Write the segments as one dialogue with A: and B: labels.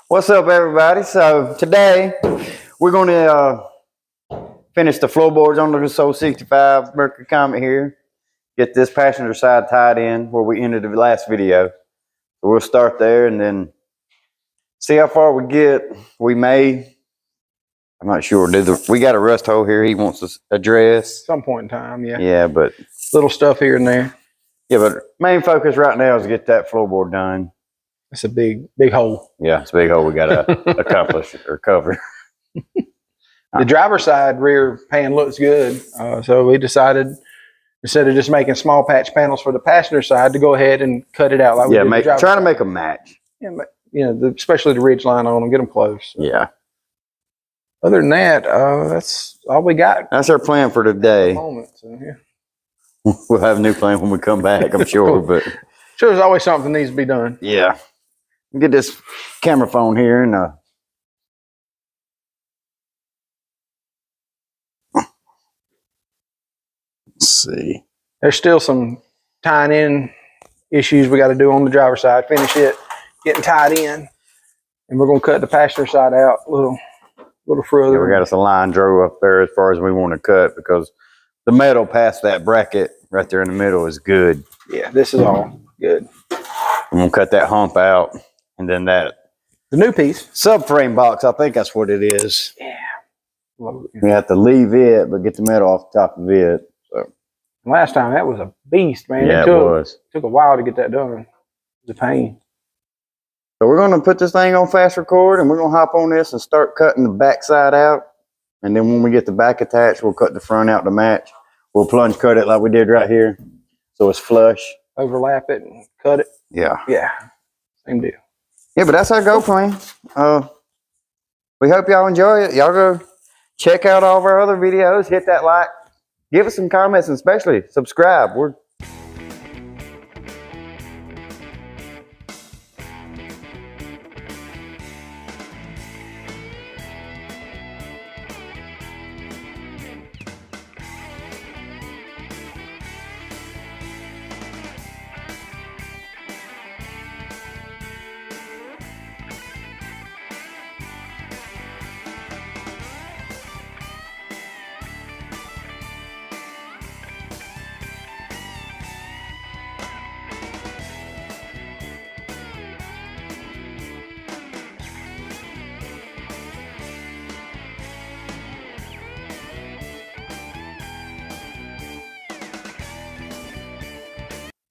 A: What's up, everybody? So today we're going to finish the floorboards on the Soul 65 Mercury Comet here. Get this passenger side tied in where we ended the last video. So we'll start there and then see how far we get. We may, I'm not sure. We got a rust hole here he wants to address.
B: Some point in time, yeah.
A: Yeah, but
B: little stuff here and there.
A: Yeah, but main focus right now is to get that floorboard done.
B: It's a big hole.
A: Yeah, it's a big hole we got to accomplish or cover.
B: The driver's side rear pan looks good. So we decided, instead of just making small patch panels for the passenger side, to go ahead and cut it out. Like we did
A: try to make them match.
B: Yeah, but, especially the ridge line on them, get them close. So.
A: Yeah.
B: Other than that, that's all we got.
A: That's our plan for today.
B: At the moment, so, yeah.
A: We'll have a new plan when we come back, I'm sure. But
B: sure, there's always something that needs to be done.
A: Yeah. Get this camera phone here and let's see.
B: There's still some tying in issues we got to do on the driver's side. Finish it, getting tied in, and we're gonna cut the passenger side out a little further.
A: Yeah, we got us a line drove up there as far as we want to cut because the metal past that bracket right there in the middle is good.
B: Yeah, this is all good.
A: I'm gonna cut that hump out, and then the
B: new piece
A: subframe box. I think that's what it is.
B: Yeah.
A: We have to leave it, but get the metal off the top of it. So
B: last time that was a beast, man.
A: Yeah, it was.
B: Took a while to get that done. It was a pain.
A: So we're gonna put this thing on fast record, and we're gonna hop on this and start cutting the back side out. And then when we get the back attached, we'll cut the front out to match. We'll plunge cut it like we did right here, so it's flush.
B: Overlap it and cut it.
A: Yeah.
B: Yeah. Same deal.
A: Yeah, but that's our go plan. We hope y'all enjoy it. Y'all go check out all of our other videos. Hit that like. Give us some comments, and especially subscribe.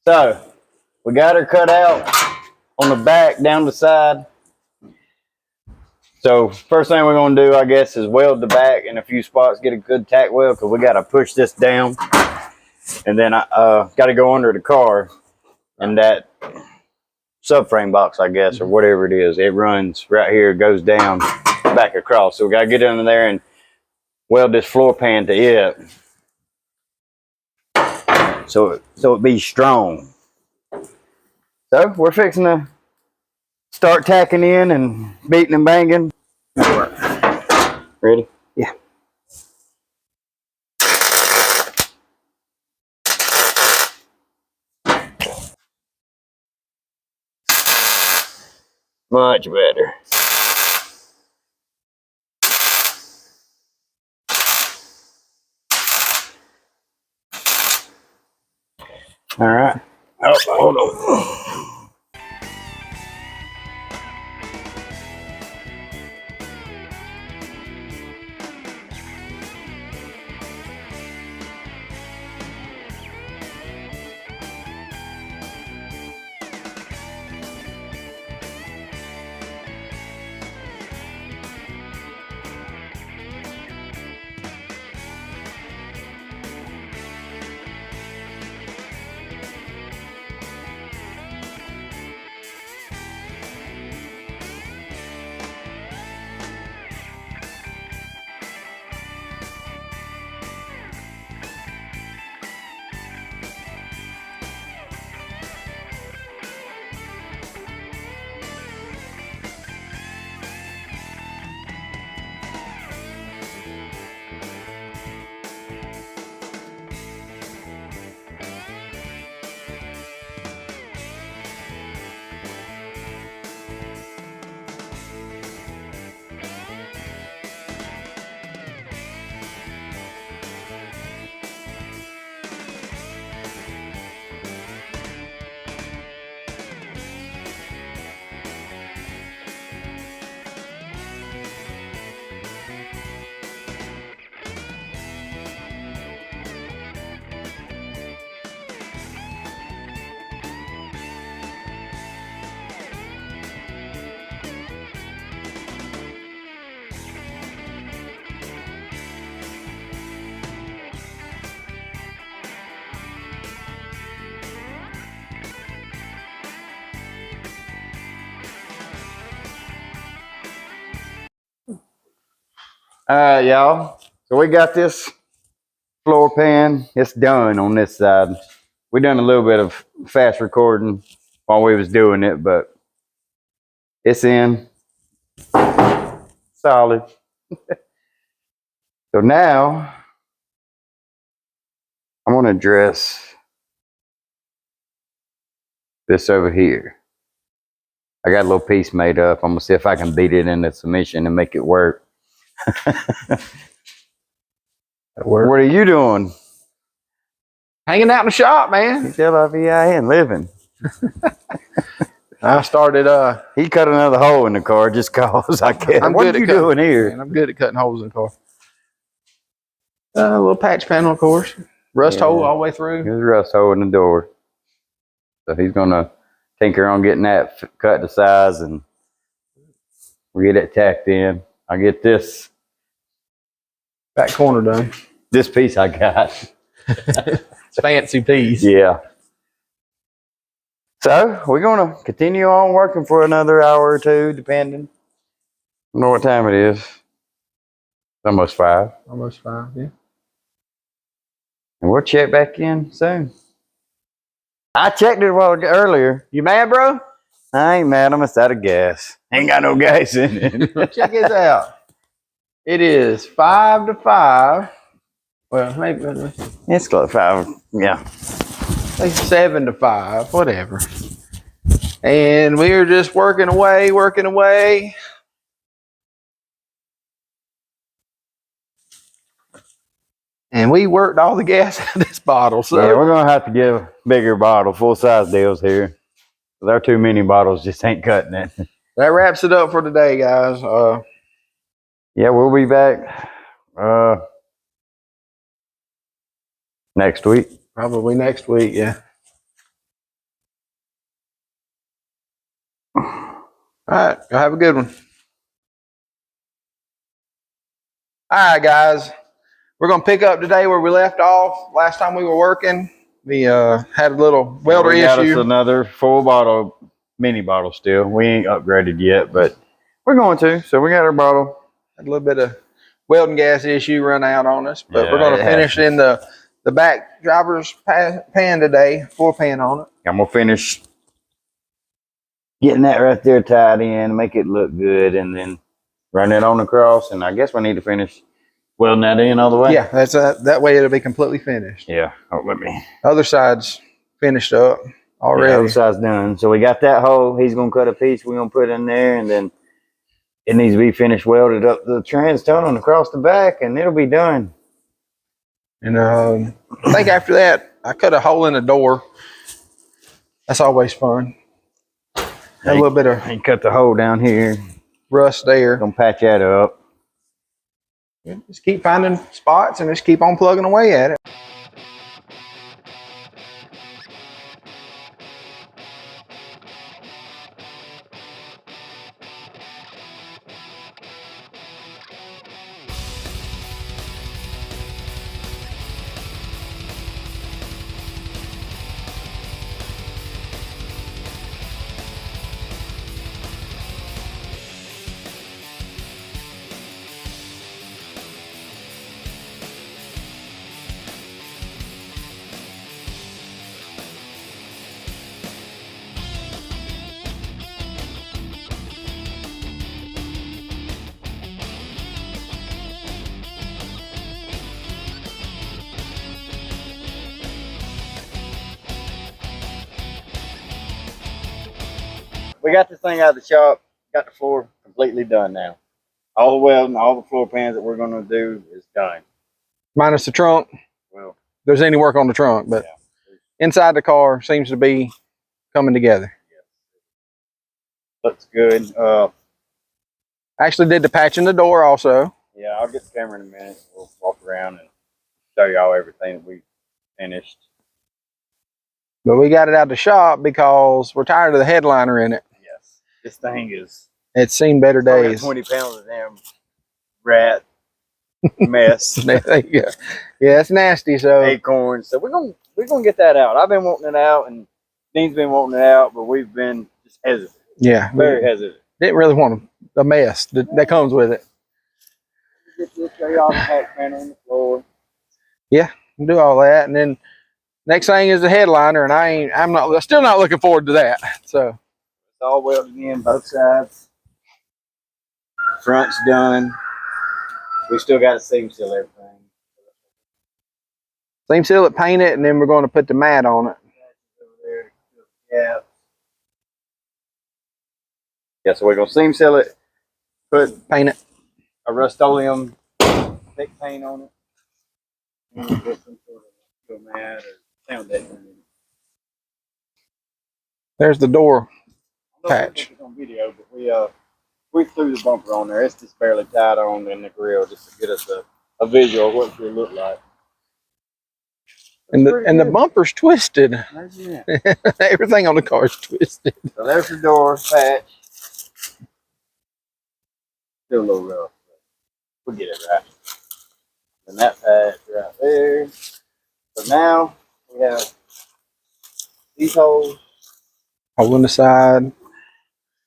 A: So we got her cut out on the back, down the side. So first thing we're gonna do, I guess, is weld the back in a few spots, get a good tack weld, because we gotta push this down. And then I gotta go under the car, and that subframe box, I guess, or whatever it is, it runs right here, goes down, back across. So we gotta get under there and weld this floor pan to it. So it be strong. So we're fixing to start tacking in and beating and banging. Ready?
B: Yeah.
A: Much better. All right. Oh, hold on. All right, y'all. So we got this floor pan. It's done on this side. We done a little bit of fast recording while we was doing it, but it's in solid. So now I'm gonna address this over here. I got a little piece made up. I'm gonna see if I can beat it into submission and make it work. What are you doing?
B: Hanging out in the shop, man.
A: He's L-I-V-I-N, living.
B: I started.
A: He cut another hole in the car just cause I can. What are you doing here?
B: Man, I'm good at cutting holes in the car. A little patch panel, of course. Rust hole all the way through.
A: There's a rust hole in the door. So he's gonna tinker on getting that cut to size and we get it tacked in. I get this
B: Back corner done.
A: this piece I got.
B: It's a fancy piece.
A: Yeah. So we're gonna continue on working for another hour or two, depending. I don't know what time it is. It's almost 5.
B: Almost 5, yeah.
A: And we'll check back in soon. I checked it a while earlier. You mad, bro? I ain't mad. I'm just out of gas. Ain't got no gas in it.
B: Check this out. It is 5 to 5. Well, maybe
A: It's close 5. Yeah.
B: 7 to 5, whatever. And we are just working away. And we worked all the gas out of this bottle. So
A: Yeah, we're gonna have to get a bigger bottle, full size deals here. There are too many bottles, just ain't cutting it.
B: that wraps it up for today, guys.
A: Yeah, we'll be back next week.
B: Probably next week, yeah. All right, y'all have a good one. All right, guys. We're going to pick up today where we left off. Last time we were working, we had a little welder
A: we got us
B: issue.
A: another full bottle, mini bottle still. We ain't upgraded yet, but we're going to. So we got our bottle.
B: Had a little bit of welding gas issue run out on us, but
A: Yeah,
B: we're going to
A: it
B: finish in the back driver's pan today, full pan on it.
A: I'm gonna finish getting that right there tied in, make it look good, and then run it on across. And I guess we need to finish welding that in all the way.
B: Yeah, that's that way it'll be completely finished.
A: Yeah. Oh, let me.
B: Other side's finished up already.
A: Yeah, other side's done. So we got that hole. He's gonna cut a piece. We're gonna put in there, and then it needs to be finished welded up the trans tunnel across the back, and it'll be done.
B: And I think after that, I cut a hole in the door. That's always fun. A little bit of
A: And cut the hole down here.
B: rust there.
A: Gonna patch that up.
B: Just keep finding spots and just keep on plugging away at it.
A: We got this thing out of the shop. Got the floor completely done now. All the welding, all the floor pans that we're gonna do is done.
B: Minus the trunk.
A: Well,
B: If there's any work on the trunk, but inside the car seems to be coming together.
A: looks good.
B: Actually did the patch in the door also.
A: Yeah, I'll get the camera in a minute. We'll walk around and show y'all everything that we finished.
B: But we got it out of the shop because we're tired of the headliner in it.
A: Yes, this thing is
B: It's seen better
A: probably
B: days.
A: 20 pounds of damn rat mess.
B: Yeah, it's nasty. So
A: Acorns. So we're gonna get that out. I've been wanting it out, and Dean's been wanting it out, but we've been just hesitant,
B: yeah,
A: very hesitant.
B: didn't really want the mess that comes with it.
A: Show you all the hatch panel on the floor.
B: Yeah, do all that, and then next thing is the headliner, and I'm still not looking forward to that. So
A: It's all welded in both sides. Front's done. We still got to seam seal everything.
B: seam seal it, paint it, and then we're going to put the mat on it.
A: Yeah. Yeah, so we're gonna seam seal it,
B: Paint it.
A: a Rust-Oleum thick paint on it, and we'll put some sort of mat or foundation in it.
B: There's the door
A: I don't know if
B: patch.
A: it's on video, but we threw the bumper on there. It's just barely tied on in the grill just to get us a visual of what it should look like.
B: And the bumper's twisted. Everything on the car is twisted.
A: So there's the door patch. Still a little rough, but we'll get it right. And that patch right there. So now we have these holes.
B: Hole in the side.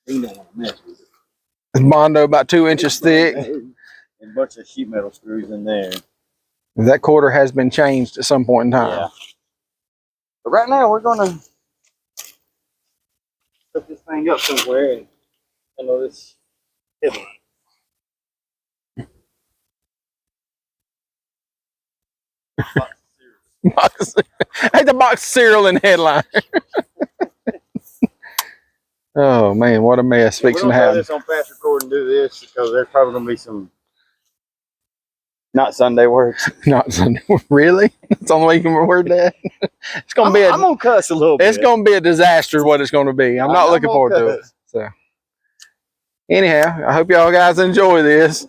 A: You don't want to mess with it.
B: It's Bondo about 2 inches thick.
A: And a bunch of sheet metal screws in there.
B: That quarter has been changed at some point in time.
A: Yeah. But right now we're gonna put this thing up somewhere and handle this headline.
B: Hey, the box of cereal and headliner. Oh man, what a mess fixing to
A: We're gonna
B: happen.
A: throw this on fast record and do this because there's probably gonna be some not Sunday works.
B: Not Sunday. Really? That's the only way you can word that. It's gonna be.
A: I'm gonna cuss a little bit.
B: It's gonna be a disaster. Is what it's gonna be. I'm not looking forward to it. So, anyhow, I hope y'all guys enjoy this.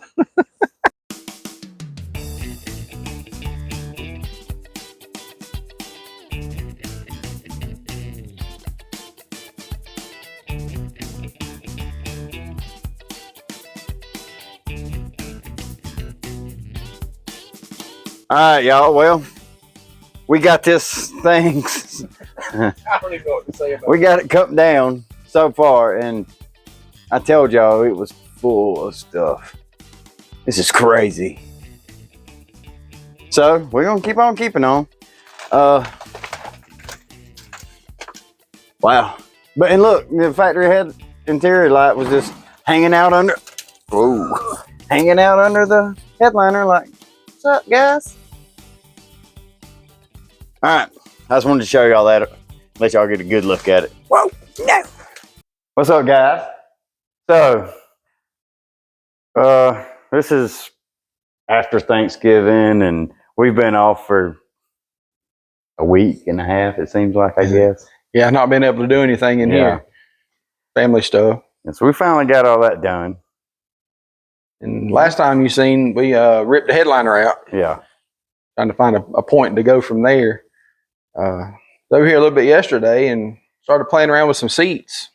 A: All right, y'all. Well, we got this thing.
B: I don't even know what to say about
A: We got it cut down so far, and I told y'all it was full of stuff. This is crazy. So we're gonna keep on keeping on. Wow. But and look, the factory head interior light was just hanging out under. Whoa. Hanging out under the headliner, like, what's up, guys? All right, I just wanted to show y'all that, let y'all get a good look at it. Whoa, no. What's up, guys? So, this is after Thanksgiving, and we've been off for a week and a half, it seems like, I guess.
B: Yeah, not being able to do anything in here. Family stuff.
A: And so we finally got all that done.
B: And last time you seen, we ripped the headliner out.
A: Yeah.
B: Trying to find a point to go from there. Over here a little bit yesterday and started playing around with some seats.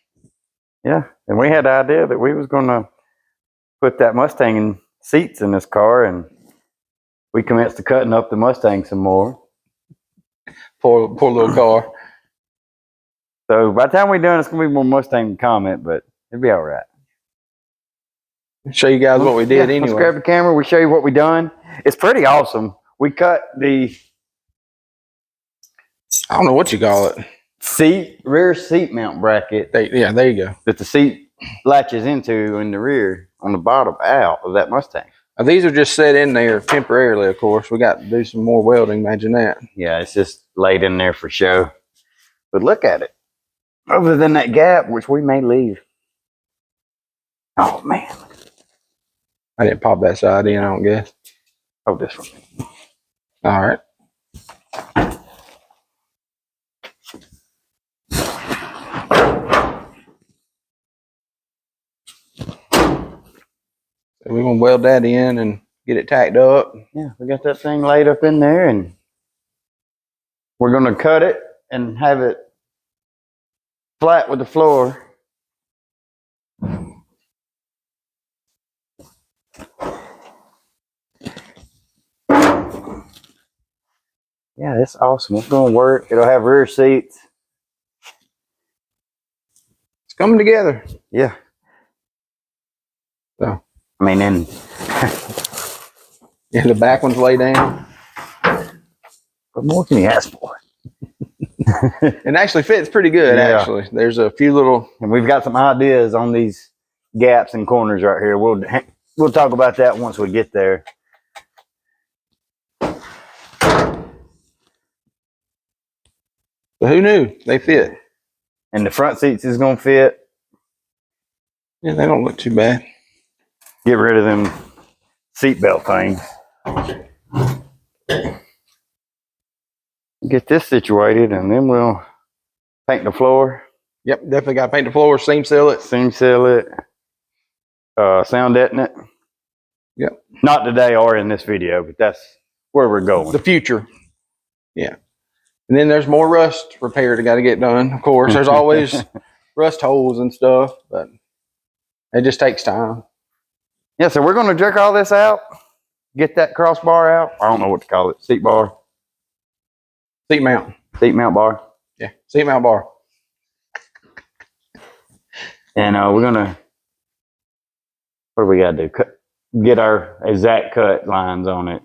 A: Yeah, and we had the idea that we was going to put that Mustang seats in this car, and we commenced to cutting up the Mustang some more.
B: Poor little car.
A: So by the time we're done, it's going to be more Mustang than Comet, but it'll be all right.
B: Show you guys what we did anyway.
A: Let's grab the camera. We show you what we done. It's pretty awesome. We cut the
B: I don't know what you call it.
A: rear seat mount bracket.
B: There you go.
A: That the seat latches into in the rear on the bottom out of that Mustang.
B: Now, these are just set in there temporarily, of course. We got to do some more welding. Imagine that.
A: Yeah, it's just laid in there for show. But look at it. Other than that gap, which we may leave. Oh, man.
B: I didn't pop that side in, I don't guess.
A: Oh, this one.
B: All right. So we're going to weld that in and get it tacked up.
A: Yeah, we got that thing laid up in there, and we're going to cut it and have it flat with the floor. Yeah, that's awesome. It's going to work. It'll have rear seats.
B: It's coming together.
A: Yeah.
B: So,
A: I mean, and
B: Yeah, the back ones lay down.
A: What more can you ask for?
B: It actually fits pretty good,
A: Yeah.
B: actually. There's a few little...
A: And we've got some ideas on these gaps and corners right here. We'll talk about that once we get there.
B: But who knew? They fit.
A: And the front seats is going to fit.
B: Yeah, they don't look too bad.
A: Get rid of them seatbelt things. Get this situated, and then we'll paint the floor.
B: Yep, definitely got to paint the floor, seam seal it.
A: Seam seal it. Sound deaden it.
B: Yep.
A: Not today or in this video, but that's where we're going.
B: The future. Yeah. And then there's more rust repair that got to get done. Of course, there's always rust holes and stuff, but it just takes time.
A: Yeah, so we're going to jerk all this out, get that crossbar out. I don't know what to call it. Seat bar.
B: Seat mount.
A: Seat mount bar.
B: Yeah, seat mount bar.
A: And we're going to, what do we got to do? Get our exact cut lines on it.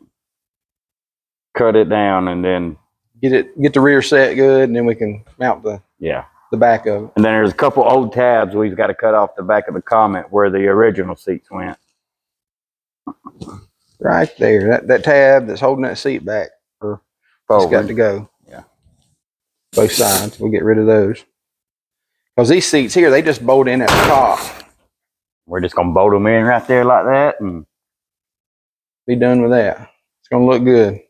A: Cut it down and then
B: Get the rear set good, and then we can mount the back of it.
A: And then there's a couple old tabs we've got to cut off the back of the Comet where the original seats went.
B: Right there, that tab that's holding that seat back, it's got to go.
A: Yeah,
B: both sides. We'll get rid of those because these seats here, they just bolt in at the top.
A: We're just gonna bolt them in right there like that, and
B: be done with that. It's gonna look good.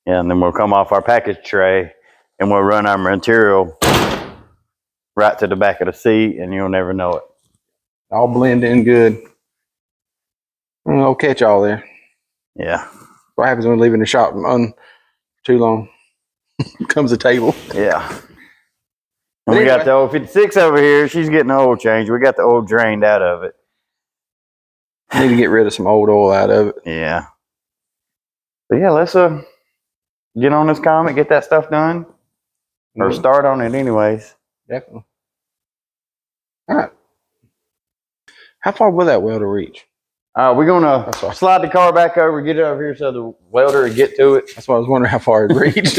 A: Yeah, and then we'll come off our package tray, and we'll run our material right to the back of the seat, and you'll never know it.
B: All blend in good. No catch all there.
A: Yeah.
B: What happens when we leave in the shop too long? Comes a table.
A: Yeah.
B: But
A: And we
B: anyway,
A: got the old 56 over here. She's getting the oil change. We got the oil drained out of it.
B: Need to get rid of some old oil out of it.
A: Yeah. So yeah, let's get on this Comet, get that stuff done, or start on it anyways.
B: Definitely. All right. How far will that welder reach?
A: We're gonna slide the car back over, get it over here so the welder will get to it.
B: That's why I was wondering how far it reached.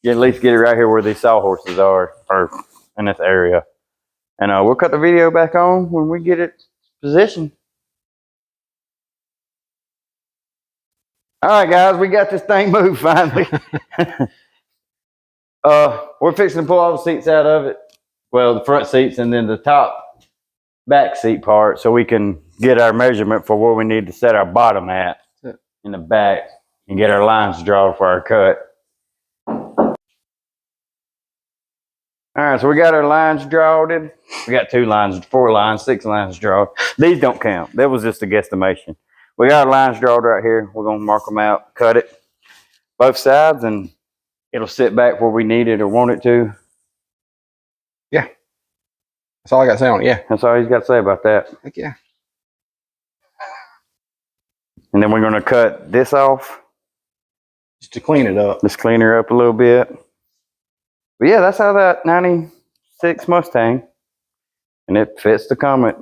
A: At least get it right here where these sawhorses are, or in this area. And we'll cut the video back on when we get it positioned. All right, guys, we got this thing moved finally. We're fixing to pull all the seats out of it. Well, the front seats and then the top back seat part, so we can get our measurement for where we need to set our bottom at in the back and get our lines drawn for our cut. All right, so we got our lines drawn in. We got 2 lines, 4 lines, 6 lines drawn. These don't count. That was just a guesstimation. We got our lines drawn right here. We're going to mark them out, cut it both sides, and it'll sit back where we need it or want it to.
B: Yeah. That's all I got to say on it. Yeah.
A: That's all he's got to say about that.
B: Heck yeah.
A: And then we're going to cut this off.
B: Just to clean it up.
A: Just clean her up a little bit. But yeah, that's how that 96 Mustang, and it fits the Comet.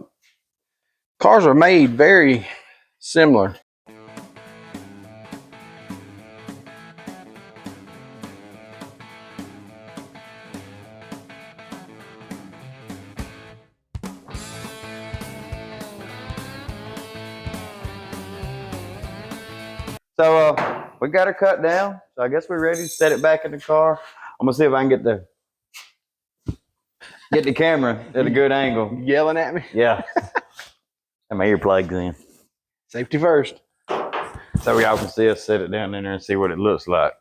B: Cars are made very similar.
A: So we got her cut down. So I guess we're ready to set it back in the car. I'm gonna see if I can get the camera at a good angle.
B: Yelling at me?
A: Yeah. And my earplugs in.
B: Safety first.
A: So y'all can see us set it down in there and see what it looks like.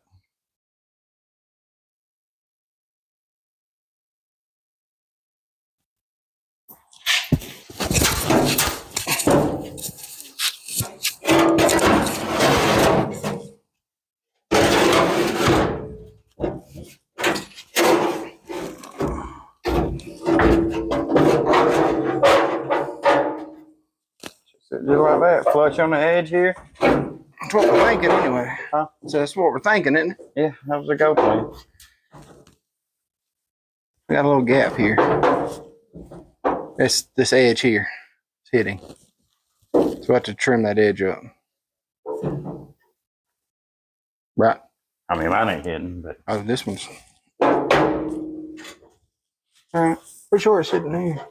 A: Just like that, flush on the edge here.
B: That's what we're thinking anyway.
A: Huh?
B: So that's what we're thinking, isn't it?
A: Yeah, that was a go plan.
B: We got a little gap here. This edge here is hitting. So we have to trim that edge up. Right.
A: I mean, mine ain't hidden, but
B: Oh, this one's. All right. Pretty sure it's sitting there.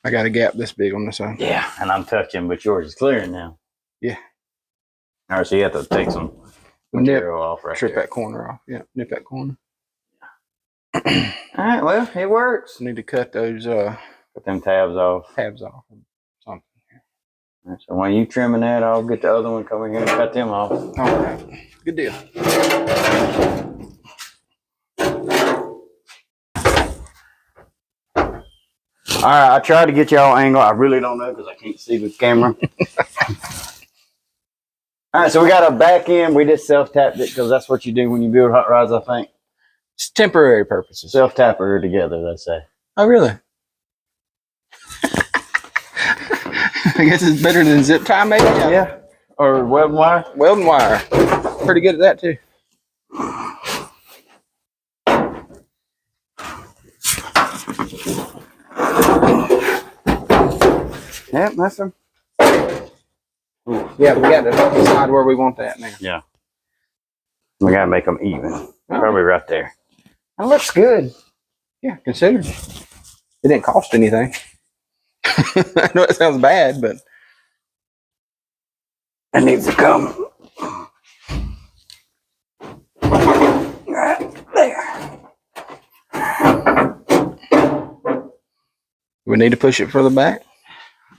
B: I got a gap this big on this side.
A: yeah, and I'm touching, but yours is clearing now.
B: Yeah.
A: All right, so you have to take some material off right
B: Strip
A: there.
B: that corner off. Yeah, nip that corner.
A: All right, well, it works.
B: Need to cut those
A: Put them tabs off.
B: tabs off. Something.
A: All right, so while you trimming that, I'll get the other one coming here and cut them off.
B: All right. Good deal.
A: All right, I tried to get y'all angle. I really don't know because I can't see the camera. All right, so we got a back end. We just self-tapped it because that's what you do when you build hot rods, I think.
B: It's temporary purposes.
A: Self-tap her together, they say.
B: Oh, really? I guess it's better than zip tie, maybe?
A: Yeah. Or welding wire.
B: Welding wire. Pretty good at that, too.
A: Yep, that's them.
B: Yeah, we got to decide where we want that now.
A: Yeah. We got to make them even. Probably right there. That looks good.
B: Yeah, consider it. It didn't cost anything. I know it sounds bad, but
A: it needs to come. Right there.
B: we need to push it further back.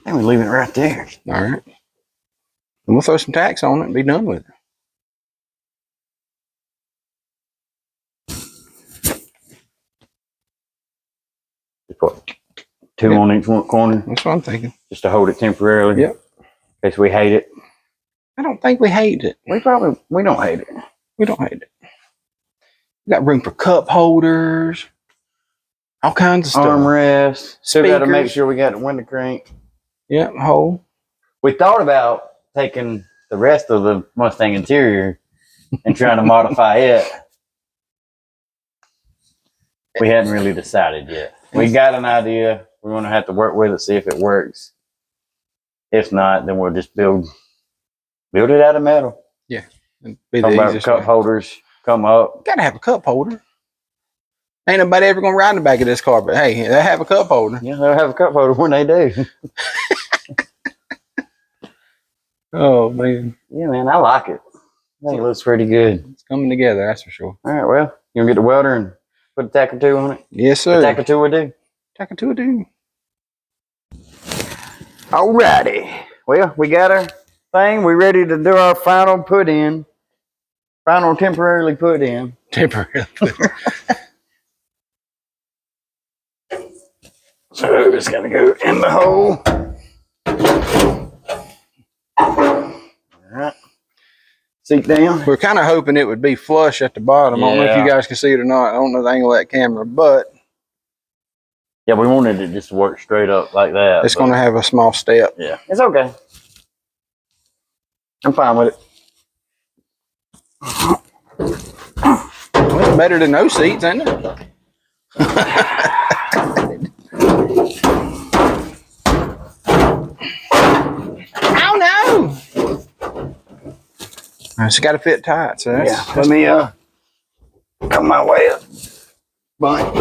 A: I think we leave it right there.
B: All right. And we'll throw some tacks on it and be done with it.
A: Just put two on each one corner.
B: That's what I'm thinking.
A: Just to hold it temporarily.
B: Yep.
A: In case we hate it.
B: I don't think we hate it.
A: We don't hate it.
B: We don't hate it. We got room for cup holders, all kinds of stuff.
A: Armrest. Still got to make
B: Speakers.
A: sure we got the window crank.
B: Yeah, hole.
A: We thought about taking the rest of the Mustang interior and trying to modify it. We hadn't really decided yet. We got an idea. We're going to have to work with it, see if it works. If not, then we'll just build it out of metal.
B: Yeah. Be the
A: Talking about
B: easiest
A: cup
B: way.
A: holders come up.
B: Gotta have a cup holder. Ain't nobody ever gonna ride in the back of this car, but hey, they have a cup holder.
A: Yeah, they'll have a cup holder when they do.
B: Oh man,
A: Yeah, man, I like it. I think it looks pretty good.
B: it's coming together, that's for sure.
A: All right, well, you gonna get the welder and put a tack or two on it?
B: Yes,
A: A
B: sir.
A: tack or two will do.
B: Tack it to a dude.
A: Alrighty. Well, we got our thing. We're ready to do our final put in. Final temporarily put in.
B: Temporarily.
A: So it's gonna go in the hole. Alright. Seat down.
B: We're kind of hoping it would be flush at the bottom. I don't know if you
A: Yeah.
B: guys can see it or not. I don't know the angle of that camera, but
A: Yeah, we wanted it just to work straight up like that.
B: it's going to have a small step.
A: Yeah, it's okay. I'm fine with it.
B: Well, it's better than no seats, ain't it? Oh no! It's got to fit tight, so that's,
A: Yeah, let me come my way up. But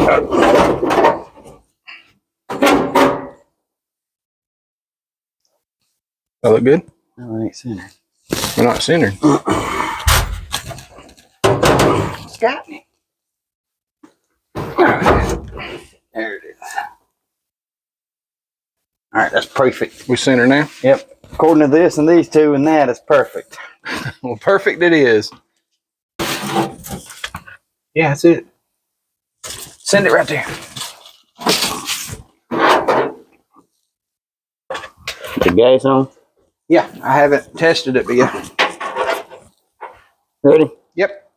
B: that look good.
A: no, it ain't centered.
B: We're not centered.
A: It's got me. There it is. All right, that's perfect.
B: We center now.
A: Yep. According to this and these two and that, it's perfect.
B: Well, perfect it is. Yeah, that's it. Send it right there.
A: The gas on.
B: Yeah, I haven't tested it, but yeah.
A: Ready?
B: Yep.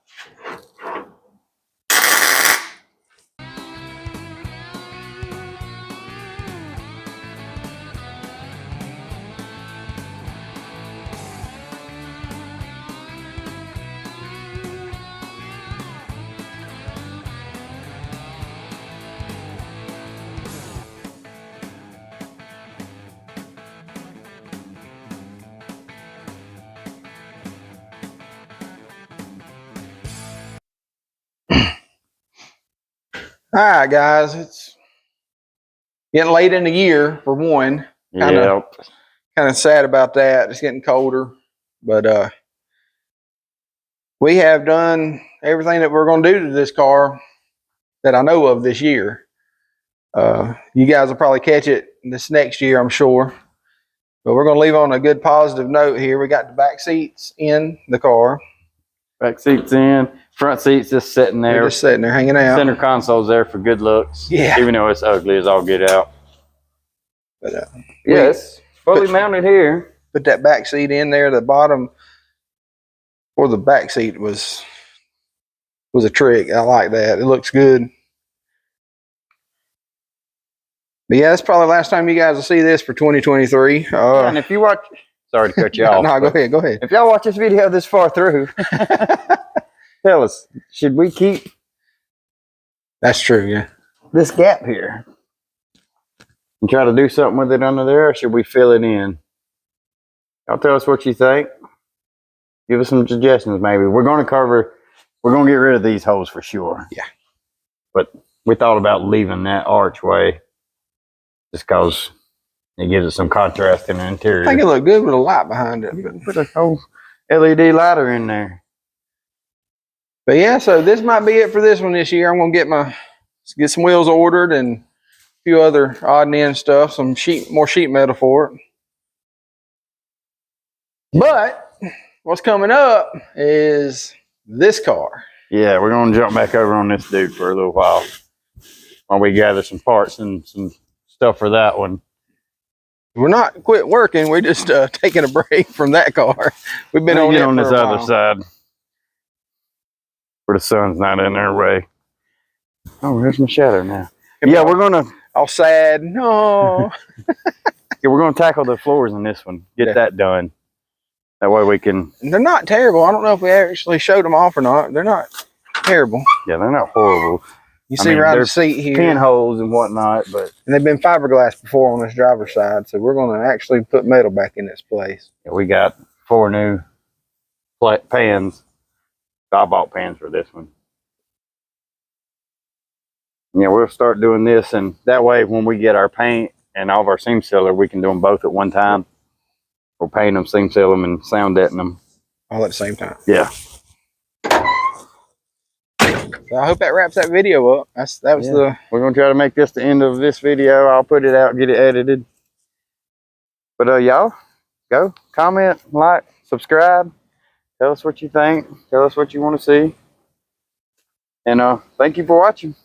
B: All right, guys, it's getting late in the year for one. Kind of sad about that. It's getting colder, but we have done everything that we're going to do to this car that I know of this year. You guys will probably catch it this next year, I'm sure. But we're going to leave on a good positive note here. We got the back seats in the car.
A: Back seats in, front seats just sitting there.
B: They're just sitting there hanging out.
A: Center console's there for good looks.
B: Yeah.
A: Even though it's ugly as all get out.
B: But
A: yes, fully mounted here.
B: Put that back seat in there. The bottom for the back seat was a trick. I like that. It looks good. But yeah, that's probably the last time you guys will see this for 2023.
A: And if you watch, sorry to cut you off.
B: No, go ahead. Go ahead.
A: If y'all watch this video this far through, tell us, should we keep?
B: That's true. Yeah.
A: This gap here and try to do something with it under there, or should we fill it in? Y'all tell us what you think. Give us some suggestions. Maybe we're going to get rid of these holes for sure.
B: Yeah.
A: But we thought about leaving that archway. Just because it gives it some contrast in the interior.
B: I think it looked good with a light behind it.
A: Put a whole LED lighter in there.
B: But yeah, so this might be it for this one this year. I'm gonna get some wheels ordered and a few other odd and end stuff, some more sheet metal for it. But what's coming up is this car.
A: Yeah, we're gonna jump back over on this dude for a little while we gather some parts and some stuff for that one.
B: We're not quit working. We're just taking a break from that car. We've been
A: on this other side where the sun's not in their way. Oh, there's my shadow now. Yeah, we're gonna
B: all sad. No.
A: Yeah, we're gonna tackle the floors in this one. Get that done. That way we can.
B: They're not terrible. I don't know if we actually showed them off or not. They're not terrible.
A: Yeah, they're not horrible.
B: You see right the seat here.
A: Pinholes and whatnot, but
B: they've been fiberglass before on this driver's side, so we're going to actually put metal back in its place.
A: Yeah, we got 4 new pans. I bought pans for this one. Yeah, we'll start doing this, and that way when we get our paint and all of our seam sealer, we can do them both at one time. We'll paint them, seam seal them, and sound deaden them.
B: All at the same time.
A: Yeah.
B: So I hope that wraps that video up. We're
A: gonna try to make this the end of this video. I'll put it out, get it edited. But y'all go comment, like, subscribe, tell us what you think, tell us what you want to see, and thank you for watching.